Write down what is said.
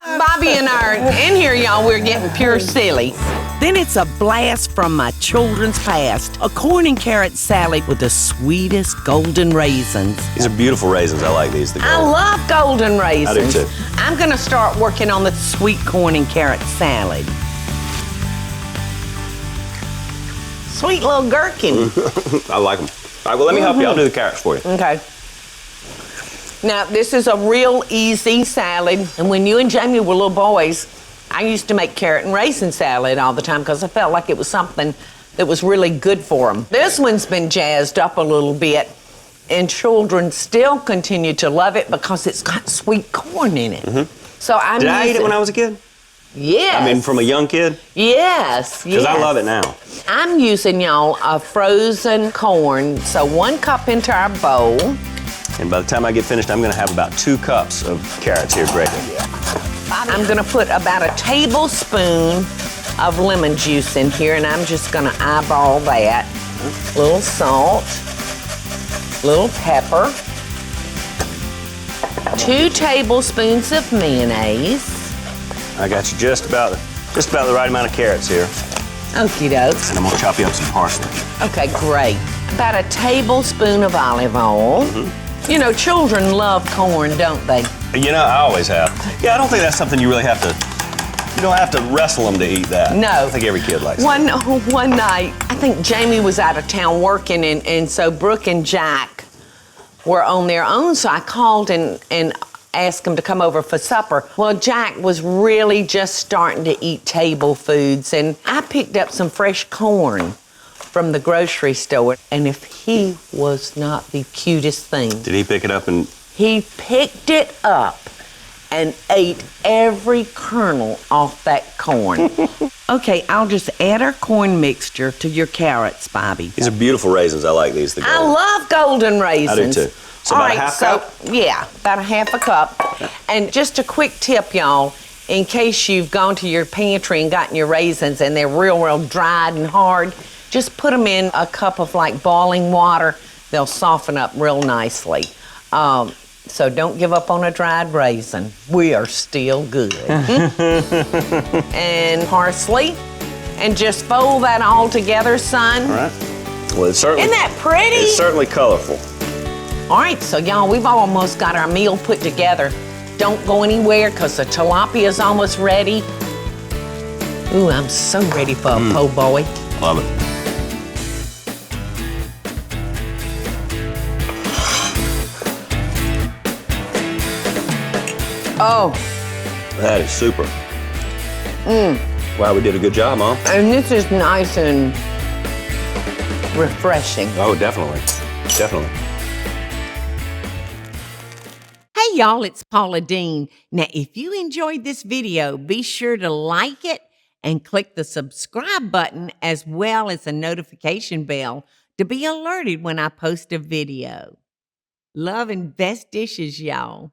Bobby and I are in here, y'all. We're getting pure silly. Then it's a blast from my children's past. A corn and carrot salad with the sweetest golden raisins. These are beautiful raisins. I like these. I love golden raisins. I do too. I'm gonna start working on the Sweet corn and carrot salad. sweet little gherkin. I like them. All right, well, let me help you. I'll do the carrots for you. Okay. Now, this is a real easy salad. And when you and Jamie were little boys, I used to make carrot and raisin salad all the time because I felt like it was something that was really good for them. This one's been jazzed up a little bit, and children still continue to love it because it's got sweet corn in it. So I'm Did I eat it when I was a kid? Yes. I mean, from a young kid? Yes, Because I love it now. I'm using, y'all, a frozen corn. So 1 cup into our bowl. And by the time I get finished, I'm going to have about 2 cups of carrots here grated. I'm gonna put about a tablespoon of lemon juice in here, and I'm just gonna eyeball that. A little salt, little pepper, 2 tablespoons of mayonnaise. I got you just about the right amount of carrots here. Okie dokes. And I'm going to chop you up some parsley. Okay, great. About a tablespoon of olive oil. You know, children love corn, don't they? You know, I always have. Yeah, I don't think that's something you really have to, you don't have to wrestle them to eat that. No. I think every kid likes it. One night, I think Jamie was out of town working, and so Brooke and Jack were on their own, so I called and asked him to come over for supper. Well, Jack was really just starting to eat table foods, and I picked up some fresh corn from the grocery store, and if he was not the cutest thing. Did he pick it up and... He picked it up and ate every kernel off that corn. Okay, I'll just add our corn mixture to your carrots, Bobby. These are beautiful raisins. I like these. I love golden raisins. I do too. So about a half cup? Yeah, about a half a cup. And just a quick tip, y'all, in case you've gone to your pantry and gotten your raisins and they're real dried and hard, just put them in a cup of like boiling water. They'll soften up real nicely. So don't give up on a dried raisin. We are still good. And parsley. And just fold that all together, son. All right. Well, it's certainly... Isn't that pretty? It's certainly colorful. All right, so y'all, we've almost got our meal put together. Don't go anywhere because the tilapia is almost ready. Ooh, I'm so ready for a po' boy. Love it. Oh. That is super. Wow, we did a good job, Mom. And this is nice and refreshing. Oh, definitely. Definitely. Hey y'all, it's Paula Deen. Now, if you enjoyed this video, be sure to like it and click the subscribe button as well as the notification bell to be alerted when I post a video. Love and best dishes, y'all.